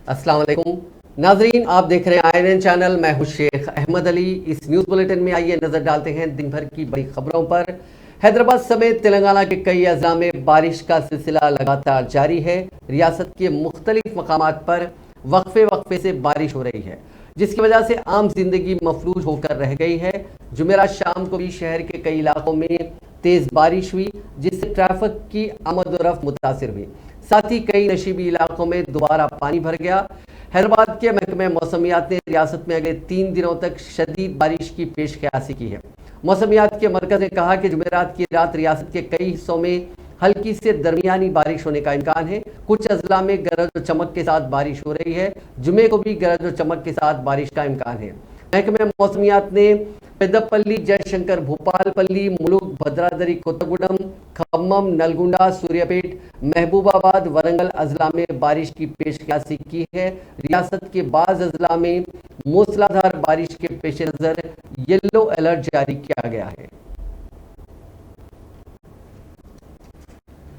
अस्सलाम वालेकुम नाजरीन, आप देख रहे हैं INN चैनल। मैं हूं शेख अहमद अली। इस न्यूज़ बुलेटिन में आइए नजर डालते हैं दिन भर की बड़ी खबरों पर। हैदराबाद समेत तेलंगाना के कई अजला में बारिश का सिलसिला लगातार जारी है। रियासत के मुख्तलिफ मकामात पर वक्फे वक्फे से बारिश हो रही है, जिसकी वजह से आम जिंदगी मफलूज होकर रह गई है। जुमेरात शाम को भी शहर के कई इलाकों में तेज बारिश हुई, जिससे ट्रैफिक की आमद और रफ्त मुतासिर हुई। साथ ही कई नशीबी इलाकों में दोबारा पानी भर गया। हैदराबाद के महकमे मौसमियात ने रियासत में अगले 3 दिनों तक शदीद बारिश की पेशकयासी की है। मौसमियात के मरकज ने कहा कि जुमेरात की रात रियासत के कई हिस्सों में हल्की से दरमियानी बारिश होने का इम्कान है। कुछ अजला में गरज और चमक के साथ बारिश हो रही है। जुमे को भी गरज और चमक के साथ बारिश का इम्कान है। महकमे मौसमियात ने पेद्दपल्ली, जयशंकर, भूपालपल्ली, मुलुक, भद्रादरी, कोत्तगुडम, खम्मम, नलगुंडा, सूर्यापेट, महबूबाबाद, वरंगल अजला में बारिश की पेशकयासी की है। रियासत के बाज़ अजला में मूसलाधार बारिश के पेश नज़र येलो अलर्ट जारी किया गया है।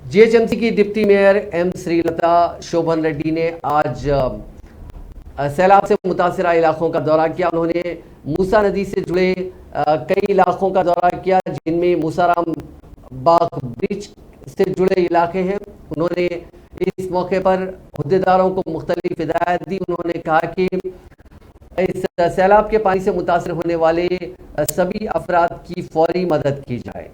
GHMC की डिप्टी मेयर M श्रीलता शोभन रेड्डी ने आज सैलाब से मुतासरा इलाकों का दौरा किया। उन्होंने मूसा नदी से जुड़े कई इलाकों का दौरा किया, जिनमें मूसाराम बाग ब्रिज से जुड़े इलाके हैं। उन्होंने इस मौके पर हुद्देदारों को मुख्तलिफ हिदायत दी। उन्होंने कहा कि इस सैलाब के पानी से मुतासर होने वाले सभी अफराद की फौरी मदद की जाए।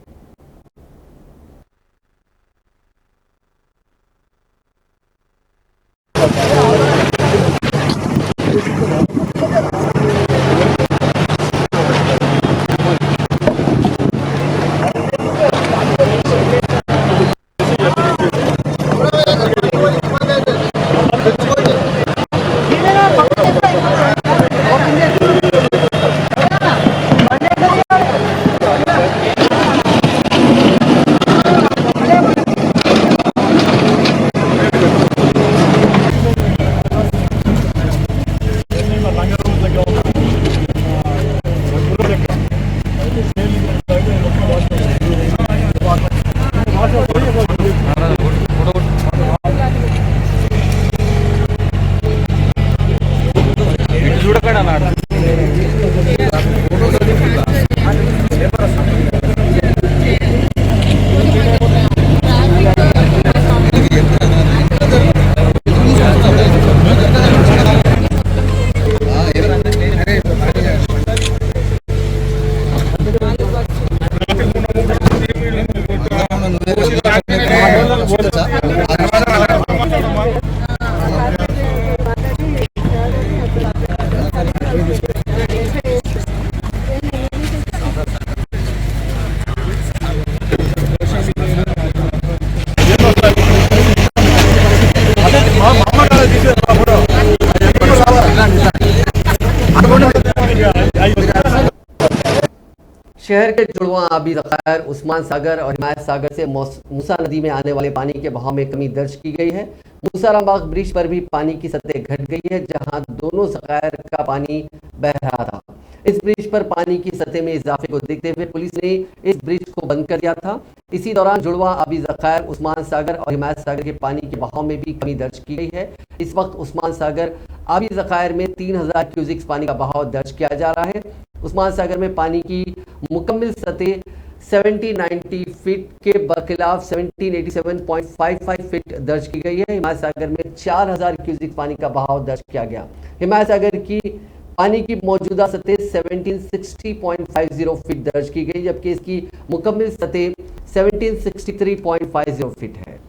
शहर के जुड़वा आबी ज़खायर उस्मान सागर और हिमायत सागर से मूसा नदी में आने वाले पानी के बहाव में कमी दर्ज की गई है। मूसारामबाग ब्रिज पर भी पानी की सतह घट गई है, जहां दोनों ज़खायर का पानी बह रहा था। इस ब्रिज पर पानी की सतह में इजाफे को देखते हुए पुलिस ने इस ब्रिज को बंद कर दिया था। इसी दौरान जुड़वा आबी ज़खायर उस्मान सागर और हिमायत सागर के पानी के बहाव में भी कमी दर्ज की गई है। इस वक्त उस्मान सागर आबी ज़खायर में 3000 क्यूसिक्स पानी का बहाव दर्ज किया जा रहा है। उस्मान सागर में पानी की मुकम्मल सतह 1790 फीट के बरखिलाफ 1787.55 फीट दर्ज की गई है। हिमायत सागर में 4000 क्यूसिक पानी का बहाव दर्ज किया गया। हिमायत सागर की पानी की मौजूदा सतह 1760.50 फीट दर्ज की गई, जबकि इसकी मुकम्मल सतह 1763.50 फीट है।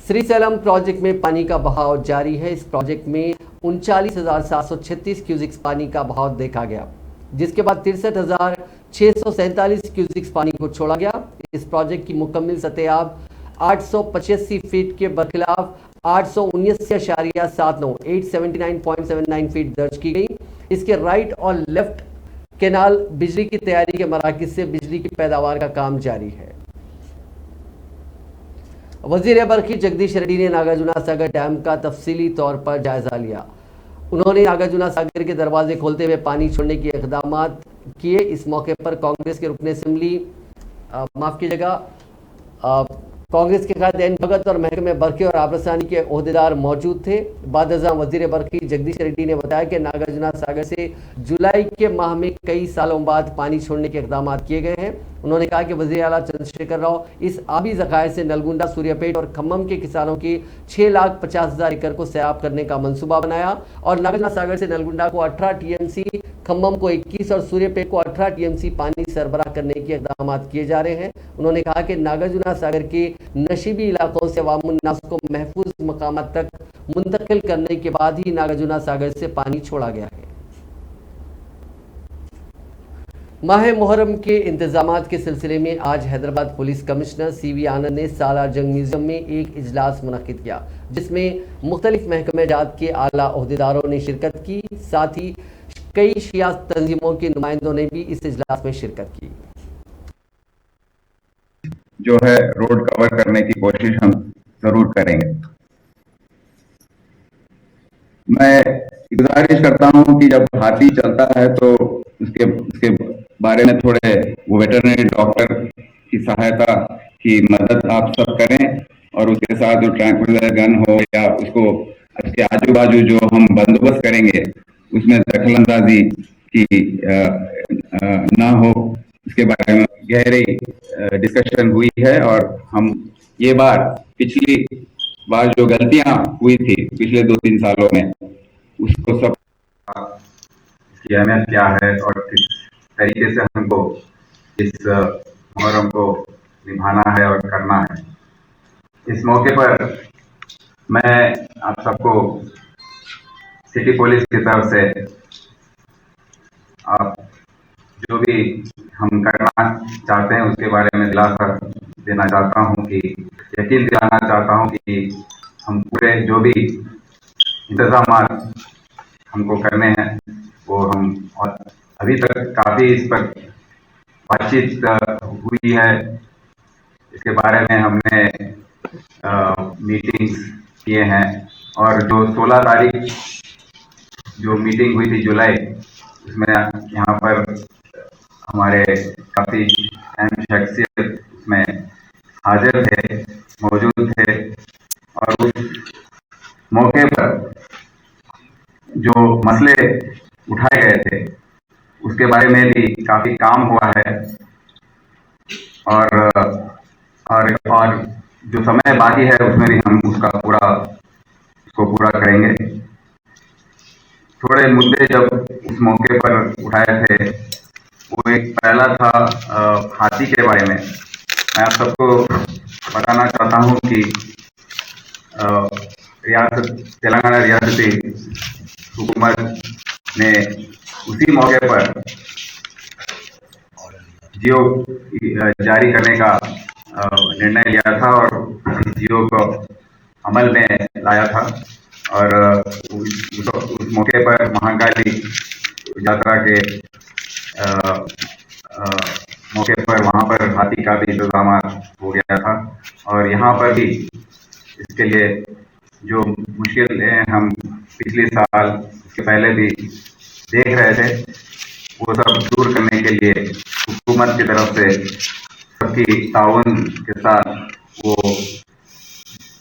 श्रीशैलम प्रोजेक्ट में पानी का बहाव जारी है। इस प्रोजेक्ट में 39,736 क्यूसिक्स पानी का बहाव देखा गया, जिसके बाद 63,647 क्यूसिक्स पानी को छोड़ा गया। इस प्रोजेक्ट की मुकम्मल सतह अब 885 फीट के बरखिलाफ 879.79 फीट दर्ज की गई। इसके राइट और लेफ्ट केनाल बिजली की तैयारी के मराकज से बिजली की पैदावार का काम जारी है। वजीर बरखी जगदीश रेड्डी ने नागार्जुना सागर डैम का तफसीली तौर पर जायजा लिया। उन्होंने नागार्जुना सागर के दरवाजे खोलते हुए पानी छोड़ने के इकदाम किए। इस मौके पर कांग्रेस के रुकन असेंबली कांग्रेस के कायद एन भगत और महकमे बरखी और आबरसानी के ओहदेदार मौजूद थे। बादशाह वजीर बरखी जगदीश रेड्डी ने बताया कि नागार्जुना सागर से जुलाई के माह में कई सालों बाद पानी छोड़ने के इकदाम किए गए हैं। उन्होंने कहा कि वजीर आला चंद्रशेखर राव इस आबी जखायर से नलगुंडा, सूर्यापेट और खम्मम के किसानों की 6,50,000 एकड़ को सैराब करने का मंसूबा बनाया और नागार्जुना सागर से नलगुंडा को 18 टीएमसी, खम्मम को 21 और सूर्यापेट को 18 टीएमसी पानी सरबराह करने के इकदाम किए जा रहे हैं। उन्होंने कहा कि नागार्जुना सागर के नशीबी इलाकों से अवामुन्नास को महफूज मकामात तक मुंतकिल करने के बाद ही नागार्जुना सागर से पानी छोड़ा गया है। माह मुहर्रम के इंतजामात के सिलसिले में आज हैदराबाद पुलिस कमिश्नर सीवी आनंद ने सालार जंग म्यूजियम में एक इजलास मुनक्किद किया, जिसमें मुख्तलिफ महकमे जात के आला ओहदेदारों ने शिरकत की। साथ ही कई शिया तंजीमों के नुमाइंदों ने भी इस इजलास में शिरकत की। जो है रोड कवर करने की कोशिश हम जरूर करेंगे। मैं गुजारिश करता हूं कि जब हाथी चलता है तो उसके बारे में थोड़े वो वेटरनरी डॉक्टर की सहायता की मदद आप सब करें और उसके साथ जो ट्रैंक्विलाइजर गन हो या उसको उसके आजू बाजू जो हम बंदोबस्त करेंगे उसमें दखलंदाजी की ना हो, इसके बारे में गहरी डिस्कशन हुई है। और हम ये बार पिछली बार जो गलतियां हुई थी पिछले 2-3 सालों में उसको सब की अहमियत क्या है और किस तरीके से हमको इस मुहर्रम को निभाना है और करना है। इस मौके पर मैं आप सबको सिटी पुलिस की तरफ से आप जो भी हम करना चाहते हैं उसके बारे में दिलासा देना चाहता हूं कि यकीन दिलाना चाहता हूं कि हम पूरे जो भी इंतजाम हमको करने हैं वो हम, और अभी तक काफ़ी इस पर बातचीत हुई है। इसके बारे में हमने मीटिंग्स किए हैं और जो 16 तारीख जो मीटिंग हुई थी जुलाई, उसमें यहाँ पर हमारे काफ़ी अहम शख्सियत उसमें हाजिर थे, मौजूद थे और उस मौके पर जो मसले उठाए गए थे उसके बारे में भी काफ़ी काम हुआ है और जो समय बाकी है उसमें भी हम उसको पूरा करेंगे। थोड़े मुद्दे जब उस मौके पर उठाए थे वो एक पहला था हाथी के बारे में। मैं आप सबको बताना चाहता हूं कि तेलंगाना रियासती हुकूमत ने उसी मौके पर जियो जारी करने का निर्णय लिया था और जियो को अमल में लाया था और उस मौके पर महाकाली यात्रा के मौके पर वहाँ पर हाथी का भी इंतजाम हो गया था। और यहाँ पर भी इसके लिए जो मुश्किलें हम पिछले साल उसके पहले भी देख रहे थे वो सब दूर करने के लिए हुकूमत की तरफ से सबकी ताउन के साथ वो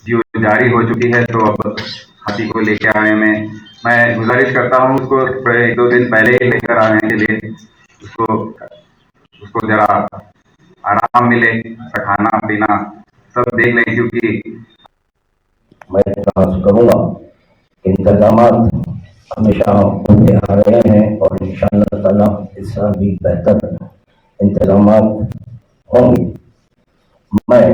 जियो जारी हो चुकी है। तो अब हाथी को लेके आने में मैं गुजारिश करता हूँ उसको 1-2 दिन पहले ही लेकर आने के लिए, उसको जरा आराम मिले, खाना पीना सब देख लें, क्योंकि मैं करूँगा इंतजाम हमेशा होते आ रहे हैं और इंशाअल्लाह ताला इस साल भी बेहतर इंतजाम होंगे। मैं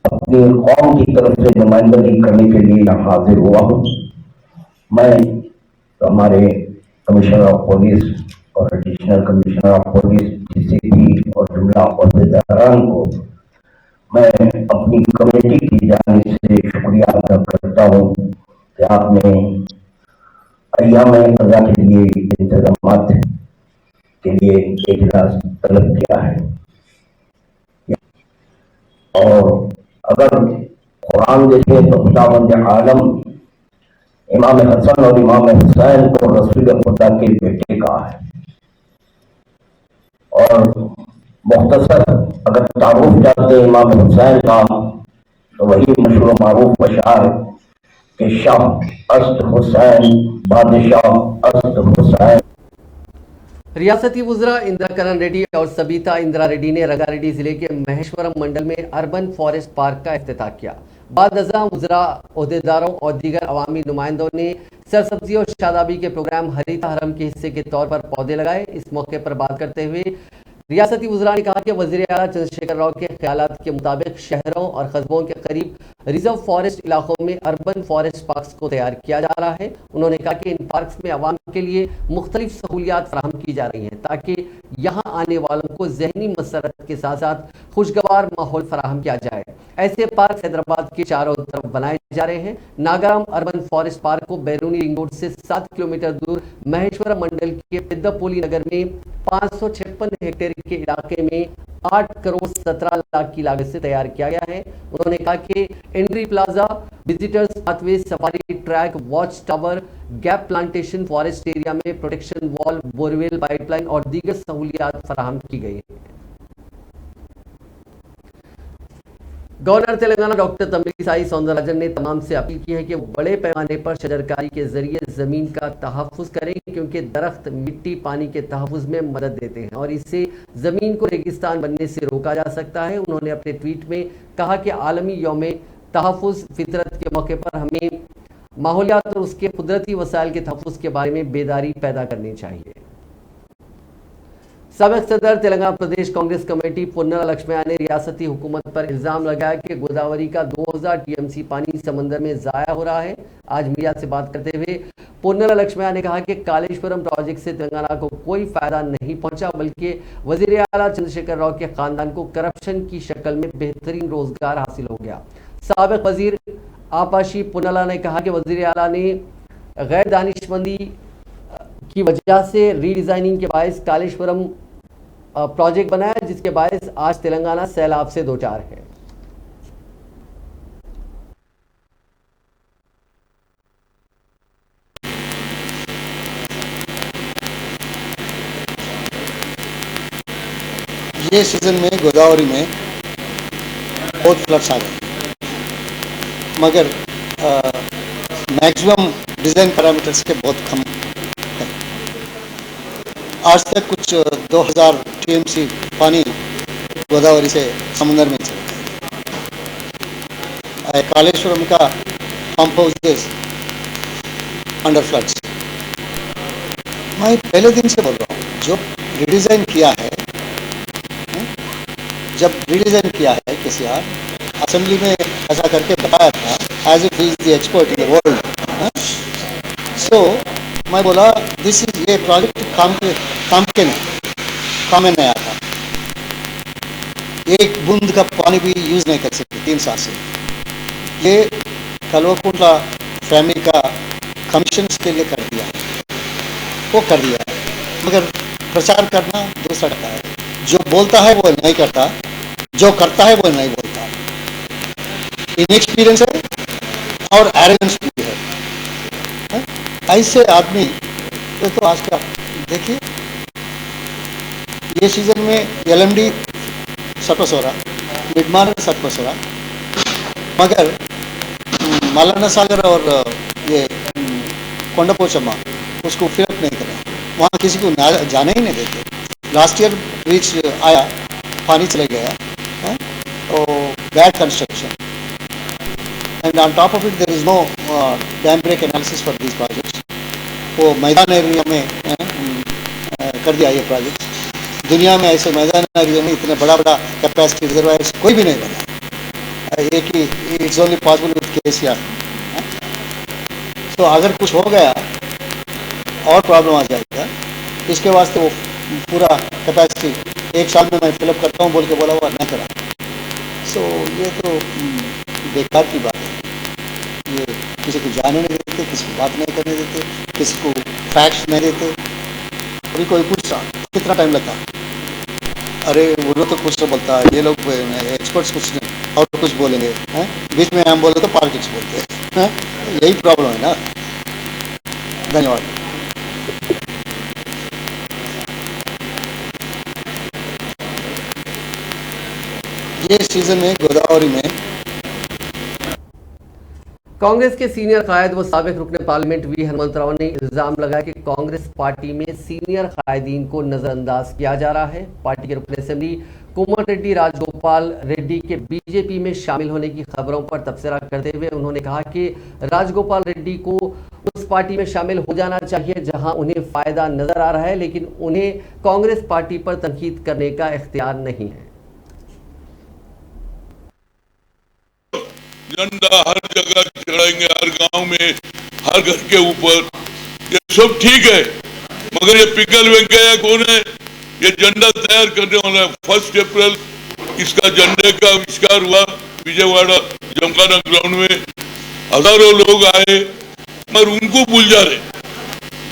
अपनी कौम की तरफ से नुमाइंदगी करने के लिए यहाँ हाजिर हुआ हूँ। मैं हमारे कमिश्नर ऑफ पुलिस और additional commissioner of police, DCP और जुमला अहदेदारान को मैं अपनी कमेटी की जानिब से शुक्रिया अदा करता हूँ कि आपने अय्याम क़ज़ा के लिए इंतजामात के लिए इजलास तलब किया है। और अगर कुरान देखें तो खुदावंद आलम इमाम हसन और इमाम हुसैन को रसूल खुदा के बेटे कहा है। और मुख्तसर अगर तारुफ जाते इमाम हुसैन का तो वही मशहूर मारूफ अशार कि शाह अस्त हुसैन बादशाह अस्त हुसैन। रियासती वुज़रा इंदिरा करण रेड्डी और सबिता इंदिरा रेड्डी ने रंगारेड्डी जिले के महेश्वरम मंडल में अर्बन फॉरेस्ट पार्क का इफ्तिताह किया। बाद अज़ा वुज़रा, ओहदेदारों और दीगर अवामी नुमाइंदों ने सरसब्जी और शादाबी के प्रोग्राम हरीता हरम के हिस्से के तौर पर पौधे लगाए। इस मौके पर बात करते हुए रियासती वुज़रा ने कहा कि वज़ीर आला चंद्रशेखर राव के ख्यालात के मुताबिक शहरों और कस्बों के करीब रिजर्व फॉरेस्ट इलाकों में अर्बन फॉरेस्ट पार्क्स को तैयार किया जा रहा है। उन्होंने कहा कि इन पार्क्स में आवाम के लिए मुख्तलिफ सहूलियात फराहम की जा रही हैं ताकि यहाँ आने वालों को जहनी मसरत के साथ साथ खुशगवार माहौल फराहम किया जाए। ऐसे पार्क हैदराबाद के चारों तरफ बनाए जा रहे हैं। नागाराम अर्बन फॉरेस्ट पार्क को बैरूनी रिंग रोड से 7 किलोमीटर दूर महेश्वरम मंडल के पेद्दपोली नगर में 556 हेक्टेयर के इलाके में 8 करोड़ 17 लाख की लागत से तैयार किया गया है। उन्होंने कहा कि entry plaza, visitors pathway, safari track, watch tower, gap plantation, forest area में प्रोटेक्शन वॉल, बोरवेल पाइपलाइन और दीगर सहूलियात फराहम की गई है। गवर्नर तेलंगाना डॉक्टर तमिलिसाई सौंदरराजन ने तमाम से अपील की है कि वो बड़े पैमाने पर शजरकारी के जरिए ज़मीन का तहफ़्फ़ुज़ करें क्योंकि दरख्त मिट्टी पानी के तहफ़्फ़ुज़ में मदद देते हैं और इससे ज़मीन को रेगिस्तान बनने से रोका जा सकता है। उन्होंने अपने ट्वीट में कहा कि आलमी यौम तहफ़्फ़ुज़ फितरत के मौके पर हमें माहौलियात और उसके कुदरती वसाइल के तहफ़्फ़ुज़ के बारे में बेदारी पैदा करनी चाहिए। साबिक़ सदर तेलंगाना प्रदेश कांग्रेस कमेटी पुन्नला लक्ष्मैया ने रियासती हुकूमत पर इल्ज़ाम लगाया कि गोदावरी का 2000 टीएमसी पानी समंदर में ज़ाया हो रहा है। आज मीडिया से बात करते हुए पुन्नला लक्ष्मैया ने कहा कि कालेश्वरम प्रोजेक्ट से तेलंगाना को कोई फ़ायदा नहीं पहुंचा बल्कि वज़ीर आला चंद्रशेखर राव के ख़ानदान को करप्शन की शक्ल में बेहतरीन रोज़गार हासिल हो गया। साबिक़ वज़ीर आपाशी पुन्नला ने कहा कि वज़ीर आला ने गैर दानिशमंदी की वजह से रीडिज़ाइनिंग के बायस कालेश्वरम प्रोजेक्ट बनाया जिसके बायस आज तेलंगाना सैलाब से दो चार है। ये सीजन में गोदावरी में बहुत फ्लड्स आ गए मगर मैक्सिमम डिज़ाइन पैरामीटर्स के बहुत कम है। आज तक कुछ 2000 टीएमसी पानी गोदावरी से समुद्र में चला गया। कालेश्वरम का पंप हाउस अंडर फ्लड्स। मैं पहले दिन से बोल रहा हूँ जो रिडिज़ाइन किया है, जब रिडिज़ाइन किया है केसीआर असेंबली में ऐसा करके बताया था as it is the expert in the world. So मैं बोला दिस इज ये प्रोजेक्ट काम में नहीं आता। एक बूंद का पानी भी यूज़ नहीं कर सकते 3 साल से। ये कलवकुंटला फैमिली का कमीशन के लिए कर दिया, वो कर दिया मगर प्रचार करना दूसरा का है। जो बोलता है वो नहीं करता, जो करता है वो नहीं बोलता। इनएक्सपीरियंस है और एरोगेंस भी है। ऐसे आदमी ये तो आज का देखिए ये सीजन में एलएमडी सक्सेस हो रहा, मिडमार सक्सेस हो रहा मगर मलाना सागर और ये कोंडापोचम्मा उसको फिलअप नहीं कर रहा। वहाँ किसी को जाने ही नहीं देते। लास्ट ईयर ब्रिज आया, पानी चले गया और bad construction and on top of it there is no dam break analysis for these projects. वो मैदान एरिया में कर दिया ये प्रोजेक्ट। दुनिया में ऐसे मैदान एरिया में इतने बड़ा बड़ा कैपेसिटी रिजर्वायर्स कोई भी नहीं बना। एक ही it's only possible with KCR. तो अगर कुछ हो गया और प्रॉब्लम आ जाएगा, इसके वास्ते वो पूरा कैपेसिटी 1 साल में मैं फिलअप करता हूँ बोल के बोला हुआ नहीं करा। सो ये तो बेकार की बात है। ये किसी को जाने नहीं देते, किसी को बात नहीं करने देते, किसी को फैक्ट्स नहीं देते। अभी कोई पूछ रहा कितना टाइम लगता, अरे वो लोग तो कुछ तो बोलता है, ये लोग एक्सपर्ट्स कुछ नहीं और कुछ बोलेंगे हैं, बीच में हम बोले तो पॉलिटिक्स बोलते हैं। यही प्रॉब्लम है ना। धन्यवाद। ये सीजन में गोदावरी में कांग्रेस के सीनियर कायद व साबिक रुकने पार्लियामेंट वी हनुमंतराव ने इल्जाम लगाया कि कांग्रेस पार्टी में सीनियर कायदीन को नजरअंदाज किया जा रहा है। पार्टी के रुकने असेंबली कोमल रेड्डी राजगोपाल रेड्डी के बीजेपी में शामिल होने की खबरों पर तबसरा करते हुए उन्होंने कहा कि राजगोपाल रेड्डी को उस पार्टी में शामिल हो जाना चाहिए जहां उन्हें फायदा नजर आ रहा है, लेकिन उन्हें कांग्रेस पार्टी पर तनकीद करने का इख्तियार नहीं है। झंडा हर जगह चढ़ाएंगे, हर गांव में, हर घर के ऊपर, ये सब ठीक है, मगर ये पिंगल वेंकैया कौन है? ये झंडा तैयार करने वाला है। 1 अप्रैल इसका झंडे का आविष्कार हुआ विजयवाड़ा जमखाना ग्राउंड में, हजारों लोग आए, मगर उनको भूल जा रहे।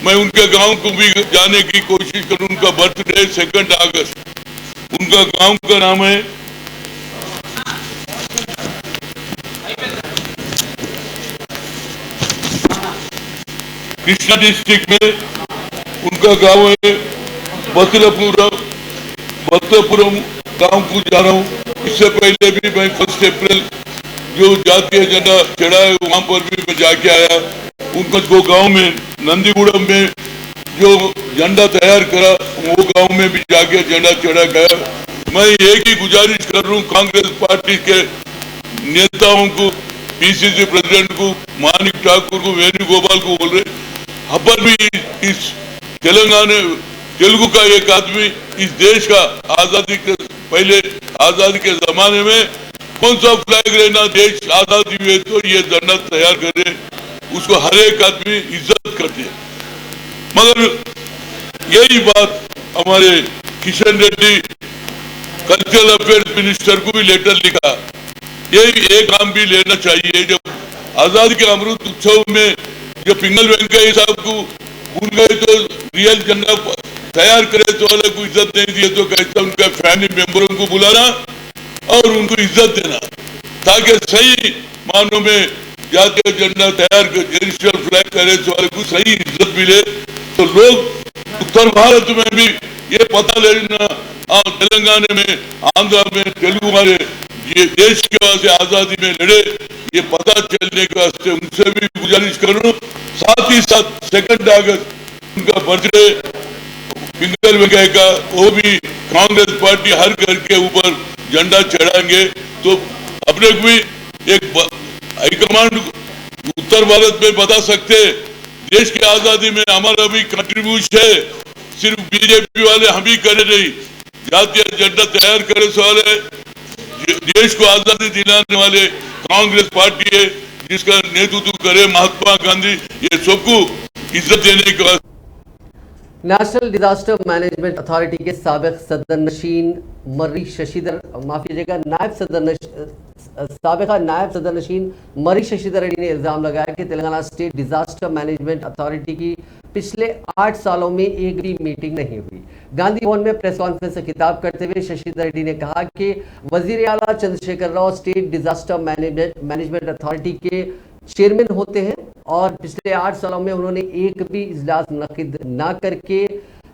मैं उनके गांव को भी जाने की कोशिश करूं। उनका बर्थडे 2 अगस्त, उनका गांव का नाम है कृष्णा डिस्ट्रिक्ट में, उनका गांव है बत्तपुरम गांव को जा रहा हूँ। इससे पहले भी मैं 1 अप्रैल जो जातीय झंडा चढ़ा है वहां पर भी मैं जाके आया। उनका जो गांव में नंदीगुड़म में जो झंडा तैयार करा वो गांव में भी जाके झंडा चढ़ा गया। मैं एक ही गुजारिश कर रहा हूँ कांग्रेस पार्टी के नेताओं को, पीसीसी प्रेसिडेंट को, मानिक ठाकुर को, वेणुगोपाल को बोल रहे, अपन भी इस तेलुगु का एक आदमी इस देश का आजादी के पहले, आजादी के जमाने में कौन सा फ्लैग रहना, देश आजादी हुए तो ये झंडा तैयार करे, उसको हर एक आदमी इज्जत करते हैं। मगर यही बात हमारे Kishan Reddy cultural affairs minister को भी लेटर लिखा, यही एक काम भी लेना चाहिए। जब आजादी के अमृत उत्सव में जो पिंगल वेंकैया साहब को भूल गए तो रियल झंडा तैयार करे तो वाले को इज्जत नहीं दिए तो कैसे उनका फैमिली मेंबरों को बुलाना और उनको इज्जत देना, ताकि सही मानों में जातीय झंडा तैयार कर नेशनल फ्लैग करे तो वाले को सही इज्जत मिले। तो लोग उत्तर भारत में भी ये पता लेना, तेलंगाना में, आंध्र में तेलुगु वाले ये देश के वास्ते आजादी में लड़े, ये पता चलने के वास्ते उनसे भी गुजारिश करूं। साथ ही साथ 2 अगस्त उनका बर्थडे पिंगल वेंकैया का, वो भी कांग्रेस पार्टी हर घर के ऊपर झंडा चढ़ाएंगे। तो अपने को भी एक हाईकमांड उत्तर भारत में बता सकते, देश की आजादी में हमारा भी कंट्रीब्यूशन है, सिर्फ बीजेपी वाले हम ही करे नहीं, जातीय झंडा तैयार करे वाले, देश को आजादी दिलाने वाले कांग्रेस पार्टी है जिसका नेतृत्व करे महात्मा गांधी, ये सबको इज्जत देने का। नेशनल डिजास्टर मैनेजमेंट अथॉरिटी के साबिक सदर नशीन मर्री शशिधर साबिका नायब सदर नशीन मर्री शशिधर रेड्डी ने इल्जाम लगाया कि Telangana state disaster management authority की पिछले 8 सालों में एक भी मीटिंग नहीं हुई। गांधी भवन में प्रेस कॉन्फ्रेंस से खिताब करते हुए शशिधर रेड्डी ने कहा कि वजीर आला Chandrashekhar Rao state disaster management authority के चेयरमैन होते हैं और पिछले 8 सालों में उन्होंने एक भी इजलास मुनक्किद ना करके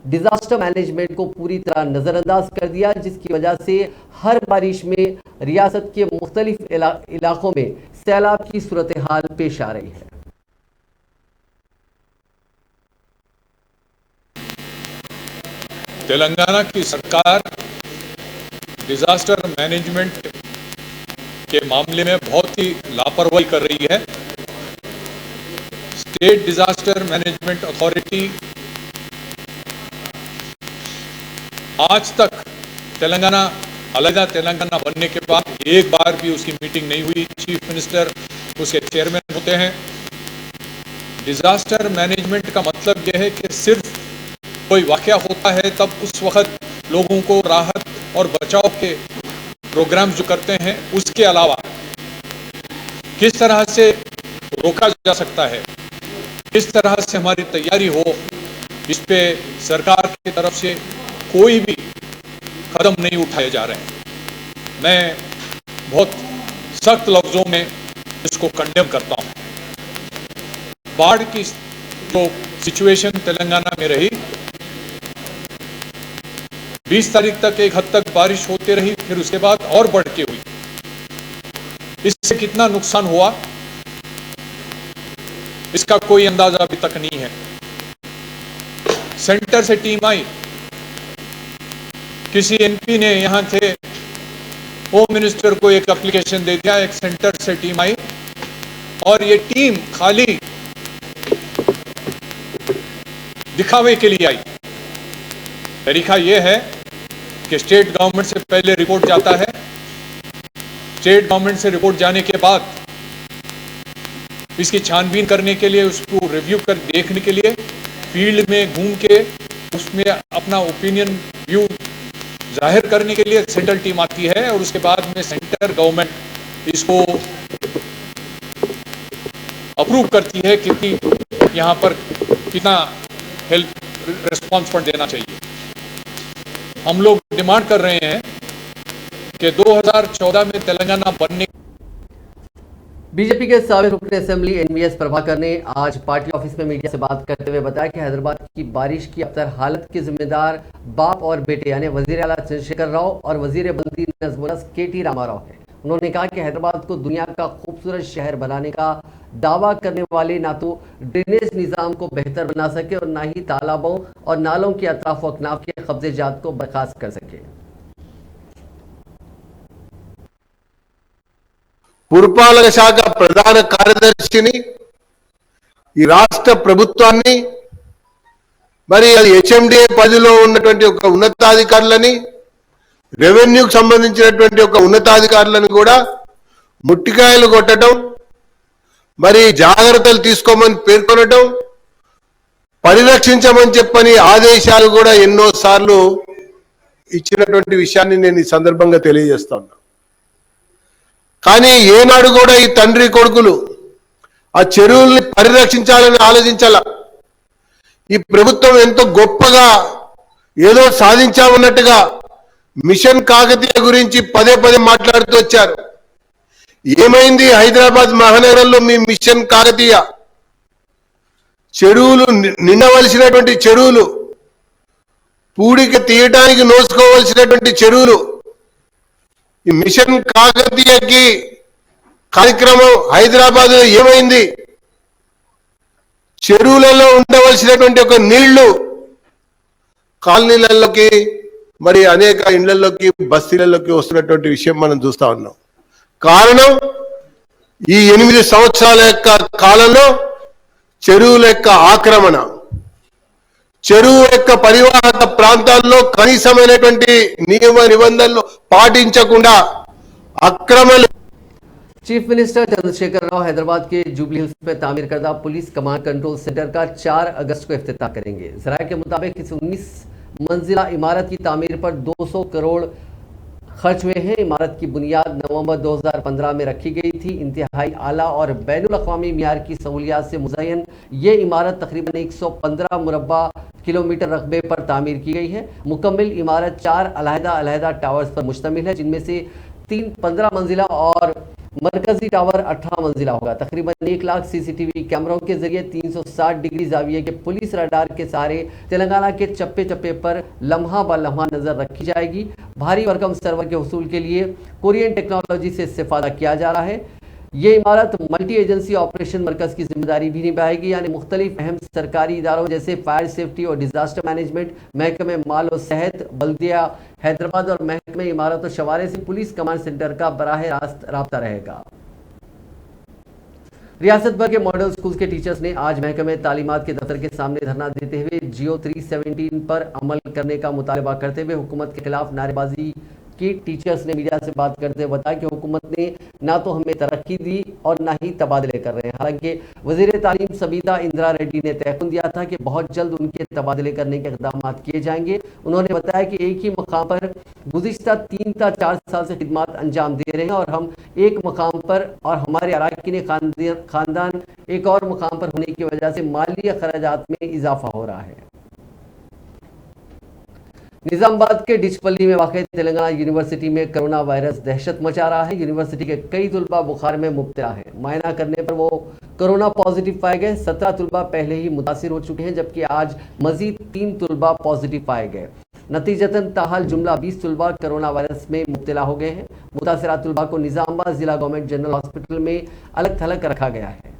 डिजास्टर मैनेजमेंट को पूरी तरह नजरअंदाज कर दिया, जिसकी वजह से हर बारिश में रियासत के मुख्तलिफ इलाकों में सैलाब की सूरत हाल पेश आ रही है। तेलंगाना की सरकार डिजास्टर मैनेजमेंट के मामले में बहुत ही लापरवाही कर रही है। स्टेट डिजास्टर मैनेजमेंट अथॉरिटी आज तक तेलंगाना अलग तेलंगाना बनने के बाद एक बार भी उसकी मीटिंग नहीं हुई। चीफ मिनिस्टर उसके चेयरमैन होते हैं। डिजास्टर मैनेजमेंट का मतलब यह है कि सिर्फ कोई वाकया होता है तब उस वक्त लोगों को राहत और बचाव के प्रोग्राम जो करते हैं उसके अलावा किस तरह से रोका जा सकता है, किस तरह से हमारी तैयारी हो, इस पे सरकार की तरफ से कोई भी कदम नहीं उठाए जा रहे हैं। मैं बहुत सख्त लफ्जों में इसको कंडेम करता हूं। बाढ़ की जो सिचुएशन तेलंगाना में रही, 20 तारीख तक एक हद तक बारिश होती रही, फिर उसके बाद और बढ़ के हुई। इससे कितना नुकसान हुआ इसका कोई अंदाजा अभी तक नहीं है। सेंटर से टीम आई, किसी एमपी ने यहां थे, होम मिनिस्टर को एक एप्लीकेशन दे दिया, एक सेंटर से टीम आई और ये टीम खाली दिखावे के लिए आई। तरीका यह है कि स्टेट गवर्नमेंट से पहले रिपोर्ट जाता है, स्टेट गवर्नमेंट से रिपोर्ट जाने के बाद इसकी छानबीन करने के लिए, उसको रिव्यू कर देखने के लिए फील्ड में घूम के उसमें अपना ओपिनियन व्यू जाहिर करने के लिए सेंट्रल टीम आती है और उसके बाद में सेंटर गवर्नमेंट इसको अप्रूव करती है कितनी यहां पर कितना हेल्प रिस्पॉन्स फंड देना चाहिए। हम लोग डिमांड कर रहे हैं कि 2014 में तेलंगाना बनने। बीजेपी के साबिक रुकन असेंबली एनवीएस प्रभाकर ने आज पार्टी ऑफिस में मीडिया से बात करते हुए बताया कि हैदराबाद की बारिश की अबतर हालत के जिम्मेदार बाप और बेटे यानी वजीर आला चंद्रशेखर राव और वजीर बल्दी नज़्म केटी रामाराव है। उन्होंने कहा कि हैदराबाद को दुनिया का खूबसूरत शहर बनाने का दावा करने वाले ना तो ड्रेनेज निज़ाम को बेहतर बना सके और ना ही तालाबों और नालों के अतराफ व अकनाफ के कब्जेजात को बर्खास्त कर सके। పురపాలక శాఖ ప్రధాన కార్యదర్శిని, ఈ రాష్ట్ర ప్రభుత్వాన్ని, మరి అది హెచ్ఎండిఏ పరిధిలో ఉన్నటువంటి ఒక ఉన్నతాధికారులని, రెవెన్యూకి సంబంధించినటువంటి ఒక ఉన్నతాధికారులను కూడా ముట్టికాయలు కొట్టడం, మరి జాగ్రత్తలు తీసుకోమని పేర్కొనడం, పరిరక్షించమని చెప్పని ఆదేశాలు కూడా ఎన్నోసార్లు ఇచ్చినటువంటి విషయాన్ని నేను ఈ సందర్భంగా తెలియజేస్తా ఉన్నా. కానీ ఏనాడు కూడా ఈ తండ్రి కొడుకులు ఆ చెరువుల్ని పరిరక్షించాలని ఆలోచించాల. ఈ ప్రభుత్వం ఎంతో గొప్పగా ఏదో సాధించామన్నట్టుగా మిషన్ కాకతీయ గురించి పదే పదే మాట్లాడుతూ వచ్చారు. ఏమైంది హైదరాబాద్ మహానగరంలో మీ మిషన్ కాకతీయ? చెరువులు నిండవలసినటువంటి చెరువులు, పూడిక తీయటానికి నోసుకోవలసినటువంటి చెరువులు, ఈ మిషన్ కాకతీయకి కార్యక్రమం హైదరాబాద్ లో ఏమైంది? చెరువులలో ఉండవలసినటువంటి ఒక నీళ్లు కాలనీలలోకి, మరి అనేక ఇండ్లలోకి, బస్తీలలోకి వస్తున్నటువంటి విషయం మనం చూస్తా ఉన్నాం. కారణం ఈ 8 సంవత్సరాల యొక్క కాలంలో చెరువుల యొక్క ఆక్రమణ, చెరువు యొక్క పరివాహక ప్రాంతాల్లో కనీసమైనటువంటి నియమ నిబంధనలు పాటించకుండా అక్రమాలు। चीफ मिनिस्टर चंद्रशेखर राव हैदराबाद के जुबली हिल्स में तामीर करदा पुलिस कमांड कंट्रोल सेंटर का 4 अगस्त को इफ्तिताह करेंगे। जराये के मुताबिक इस 19 मंजिला इमारत की तामीर पर 200 करोड़ खर्च हुए हैं। इमारत की बुनियाद नवंबर 2015 में रखी गई थी। इंतहाई आला और बैनुल अक़वामी मियार की सहूलियात से मुज़य्यन ये इमारत तकरीबन 115 मुरब्बा किलोमीटर रकबे पर तामीर की गई है। मुकम्मिल इमारत 4 अलहदा टावर्स पर मुश्तमिल है, जिनमें से 3 15 मंजिला और मरकजी टावर 18 मंजिला होगा। तकरीबन 1 लाख सीसीटीवी कैमरों के जरिए 360 डिग्री जाविये के पुलिस रडार के सारे तेलंगाना के चप्पे चप्पे पर लम्हा ब लम्हा नजर रखी जाएगी। भारी भरकम सर्वर के हुसूल के लिए कोरियन टेक्नोलॉजी से इस्तेफादा किया जा रहा है। ये इमारत मल्टी एजेंसी ऑपरेशन मरकज की जिम्मेदारी भी निभाएगी, यानी मुख्तलिफ अहम सरकारी इदारों जैसे फायर सेफ्टी और डिजास्टर मैनेजमेंट, महकमे माल और सेहत, बल्दिया हैदराबाद और महकमे इमारत और शवारे से पुलिस कमांड सेंटर का बराह रास्त राब्ता रहेगा। रियासत भर के मॉडल स्कूल के टीचर्स ने आज महकमे तालीमात के दफ्तर के सामने धरना देते हुए जियो 317 पर अमल करने का मुतालबा करते हुए हुकूमत के खिलाफ नारेबाजी की। टीचर्स ने मीडिया से बात करते हुए बताया कि हुकूमत ने ना तो हमें तरक्की दी और ना ही तबादले कर रहे हैं। हालांकि वजीर तालीम सबीता इंदिरा रेड्डी ने तयक़ुन दिया था कि बहुत जल्द उनके तबादले करने के इक़दाम किए जाएंगे। उन्होंने बताया कि एक ही मकाम पर गुज़िश्ता 3 या 4 साल से खिदमत अंजाम दे रहे हैं और हम एक मकाम पर और हमारे अरकान खानदान एक और मकाम पर होने की वजह से माली खराजात में इजाफा हो रहा है। निजामाबाद के डिचपल्ली में वाक़ तेलंगाना यूनिवर्सिटी में कोरोना वायरस दहशत मचा रहा है। यूनिवर्सिटी के कई तुलबा बुखार में मुब्तला हैं। मायना करने पर वो कोरोना पॉजिटिव पाए गए। 17 तुलबा पहले ही मुतासिर हो चुके हैं, जबकि आज मजीद 3 तुलबा पॉजिटिव पाए गए। नतीजतन ताहाल जुमला 20 तलबा कोरोना वायरस में मुब्तला हो गए हैं। मुतासरा तलबा को निजामाबाद जिला गवर्नमेंट जनरल हॉस्पिटल में अलग थलग रखा गया है।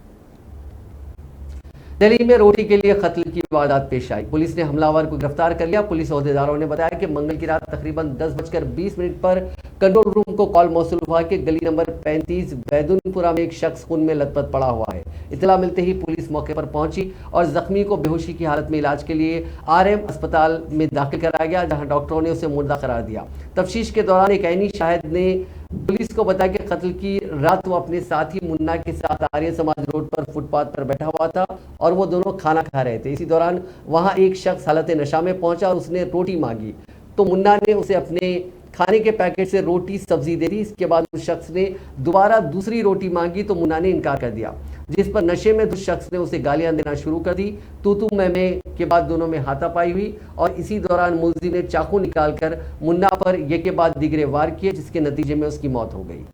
दिल्ली में रोटी के लिए कत्ल की वारदात पेश आई। पुलिस ने हमलावर को गिरफ्तार कर लिया। पुलिस अहदेदारों ने बताया कि मंगल की रात तकरीबन 10:20 पर कंट्रोल रूम को कॉल मौसूल हुआ कि गली नंबर 35 बैदुनपुरा में एक शख्स खून में लथपथ पड़ा हुआ है। इतला मिलते ही पुलिस मौके पर पहुंची और जख्मी को बेहोशी की हालत में इलाज के लिए RM अस्पताल में दाखिल कराया गया, जहां डॉक्टरों ने उसे मुर्दा करार दिया। तफ्तीश के दौरान एक ऐनी शाहिद ने पुलिस को बताया कि कत्ल की रात वो अपने साथी मुन्ना के साथ आर्य समाज रोड पर फुटपाथ पर बैठा हुआ था और वो दोनों खाना खा रहे थे। इसी दौरान वहां एक शख्स हालत नशा में पहुंचा और उसने रोटी मांगी तो मुन्ना ने उसे अपने खाने के पैकेट से रोटी सब्जी दे दी। इसके बाद उस शख्स ने दोबारा दूसरी रोटी मांगी तो मुन्ना ने इनकार कर दिया, जिस पर नशे में उस शख्स ने उसे गालियां देना शुरू कर दी। तू मैं के बाद दोनों में हाथापाई हुई और इसी दौरान मुलजिम ने चाकू निकालकर मुन्ना पर एक के बाद दीगरे वार किए, जिसके नतीजे में उसकी मौत हो गई।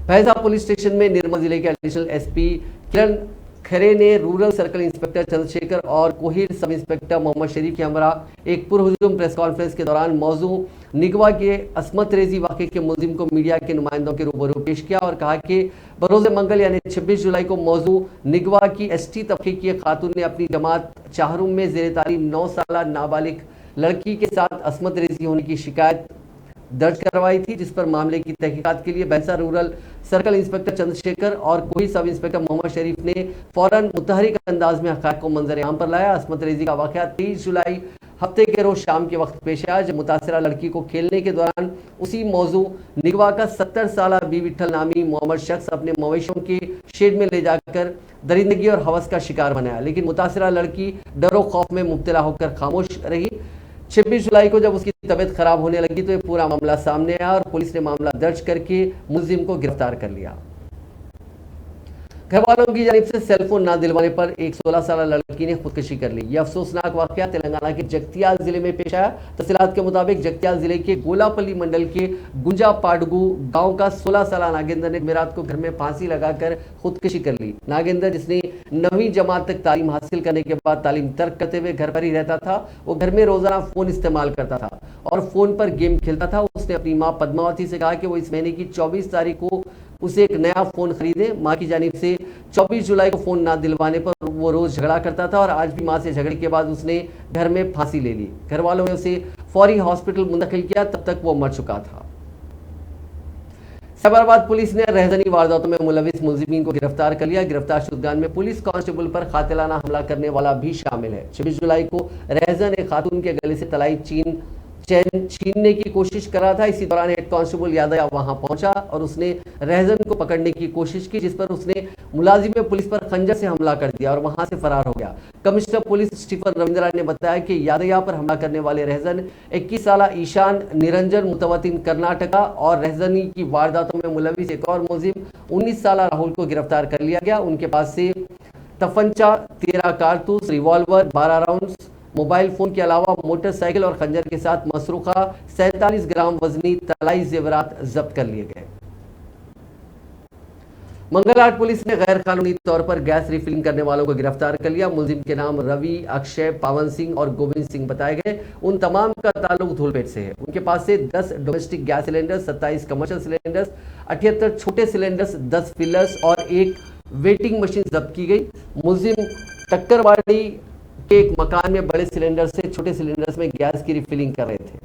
फैजा पुलिस स्टेशन में निर्मल जिले के एडिशनल SP किरण खरे ने रूरल सर्कल इंस्पेक्टर चंद्रशेखर और कोहिर सब इंस्पेक्टर मोहम्मद शरीफ के हमरा एक पुरहुजूम प्रेस कॉन्फ्रेंस के दौरान मौजू निगवा के अस्मत रेजी वाक़े के मुलजिम को मीडिया के नुमाइंदों के रूबरू पेश किया और कहा कि बरोज़ मंगल यानी 26 जुलाई को मौजू निगवा की ST तबके की खातून ने अपनी जमात चाहरुम में ज़ेर तालीम 9 साल नाबालिग लड़की के साथ अस्मत रेजी होने की शिकायत दर्ज करवाई थी, जिस पर मामले की तहकीकात के लिए भैंसा रूरल सर्कल इंस्पेक्टर चंद्रशेखर और कोई सब इंस्पेक्टर मोहम्मद शरीफ ने फौरन मुतहरिक अंदाज में हक़ाइक़ को मंजर आम पर लाया। अस्मत रेजी का वाक़या 23 जुलाई हफ्ते के रोज शाम के वक्त पेश आया, जब मुतासरा लड़की को खेलने के दौरान उसी मौजू निगवा का 70 साल बी विठल नामी मोहम्मद शख्स अपने मवेशियों के शेड में ले जाकर दरिंदगी और हवस का शिकार बनाया, लेकिन मुतासरा लड़की डरो खौफ में मुब्तला होकर खामोश रही। 26 जुलाई को जब उसकी तबीयत खराब होने लगी तो ये पूरा मामला सामने आया और पुलिस ने मामला दर्ज करके मुलजिम को गिरफ्तार कर लिया। घर वालों की जानिब से सेलफोन ना दिलवाने पर एक 16 साल लड़की ने खुदकुशी कर ली। यह अफसोसनाक वाकया तेलंगाना के जगतियाल जिले में पेश आया। तफसीलात के मुताबिक जगतियाल जिले के गोलापल्ली मंडल के गुंजा पाडगू गांव का 16 साल नागेंद्र ने जुमेरात को घर में फांसी लगाकर खुदकुशी कर ली। नागेंद्र, जिसने 9वीं जमात तक तालीम हासिल करने के बाद तालीम तर्क करते हुए घर पर ही रहता था, वो घर में रोजाना फोन इस्तेमाल करता था और फोन पर गेम खेलता था। उसने अपनी माँ पद्मावती से कहा कि वो इस महीने की 24 तारीख को उसे एक नया फोन खरीदे। मां की जानिब से 24 जुलाई को फोन ना दिलवाने पर वो रोज झगड़ा करता था और आज भी मां से झगड़े के बाद उसने घर में फांसी ले ली। घर वालों ने उसे फौरी हॉस्पिटल मुंतकिल किया, तब तक वो मर चुका था। साबरबाद पुलिस ने रहजनी वारदातों में मुलविस मुलजिमीन को गिरफ्तार कर लिया। गिरफ्तार शुदगान में पुलिस कांस्टेबल पर कातिलाना हमला करने वाला भी शामिल है। 26 जुलाई को रहजन एक खातून के गले से तलाई चैन छीनने की कोशिश कर रहा था। इसी दौरान हेड कांस्टेबल यादव वहां पहुंचा और उसने रहजन को पकड़ने की कोशिश की, जिस पर उसने मुलाजिम पुलिस पर खंजर से हमला कर दिया और वहां से फरार हो गया। कमिश्नर पुलिस स्टीफन रविंद्रा ने बताया कि यादव पर हमला करने वाले रहजन 21 साल ईशान निरंजन मुतवतिन कर्नाटका और रहजनी की वारदातों में मुलविस एक और मुलजिम 19 साल राहुल को गिरफ्तार कर लिया गया। उनके पास से तफंचा, 13 कारतूस, रिवॉल्वर, 12 राउंड्स, मोबाइल फोन के अलावा मोटरसाइकिल और खंजर के साथ मसरूखा 47 ग्राम वजनी तलाई जेवरात जब्त कर लिए गए। मंगलहाट पुलिस ने गैर कानूनी तौर पर गैस रिफिलिंग करने वालों को गिरफ्तार कर लिया। मुलजिम के नाम रवि, अक्षय, पावन सिंह और गोविंद सिंह बताए गए। उन तमाम का ताल्लुक धूलपेट से है। उनके पास से 10 domestic gas cylinders, 27 commercial cylinders, 78 छोटे सिलेंडर्स, 10 फिलर्स और एक वेटिंग मशीन जब्त की गई। मुलजिम टक्करवाड़ी के एक मकान में बड़े सिलेंडर से छोटे सिलेंडर्स में गैस की रिफिलिंग कर रहे थे।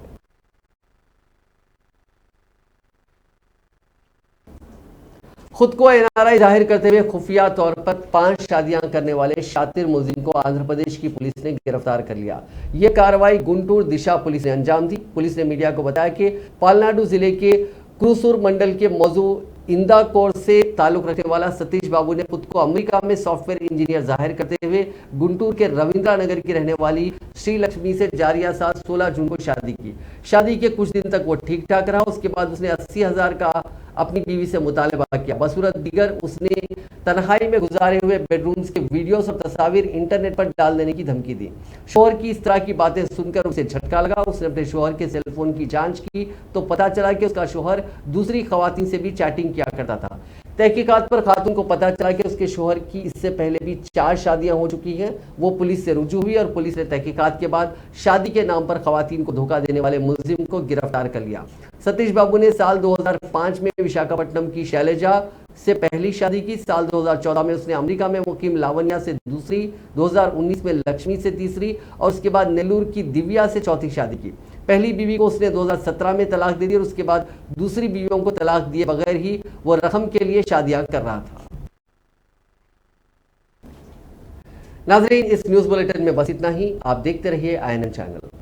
खुद को NRI जाहिर करते हुए खुफिया तौर पर 5 शादियां करने वाले शातिर मुलजिम को आंध्र प्रदेश की पुलिस ने गिरफ्तार कर लिया। यह कार्रवाई गुंटूर दिशा पुलिस ने अंजाम दी। पुलिस ने मीडिया को बताया कि पालनाडु जिले के क्रूसूर मंडल के मौजू इंदाकोर से ताल्लुक रखने वाला सतीश बाबू ने खुद को अमेरिका में सॉफ्टवेयर इंजीनियर जाहिर करते हुए गुंटूर के रविंद्रा नगर की रहने वाली श्री लक्ष्मी से जारिया साथ 16 जून को शादी की। शादी के कुछ दिन तक वो ठीक ठाक रहा। उसके बाद उसने 80,000 का अपनी बीवी से मुतालबा किया। बसूरत दीगर उसने तन्हाई में गुजारे हुए बेडरूम्स के वीडियोस और तस्वीर इंटरनेट पर डाल देने की धमकी दी। शोहर की इस तरह की बातें सुनकर उसे झटका लगा। उसने अपने शोहर के सेलफोन की जांच की तो पता चला कि उसका शोहर दूसरी खवातीन से भी चैटिंग किया करता था। तहकीकात पर खातून को पता चला कि उसके शोहर की इससे पहले भी 4 शादियां हो चुकी हैं। वो पुलिस से रुजू हुई और पुलिस ने तहकीकात के बाद शादी के नाम पर खवातीन को धोखा देने वाले मुलजिम को गिरफ्तार कर लिया। सतीश बाबू ने साल 2005 में विशाखापट्टनम की शैलजा से पहली शादी की। साल 2014 में उसने अमेरिका में मुकीम लावण्या से दूसरी, 2019 में लक्ष्मी से तीसरी और उसके बाद नेल्लूर की दिव्या से चौथी शादी की। पहली बीवी को उसने 2017 में तलाक दे दी और उसके बाद दूसरी बीवियों को तलाक दिए बगैर ही वो रकम के लिए शादियां कर रहा था। नाजरीन, इस न्यूज बुलेटिन में बस इतना ही। आप देखते रहिए INN चैनल।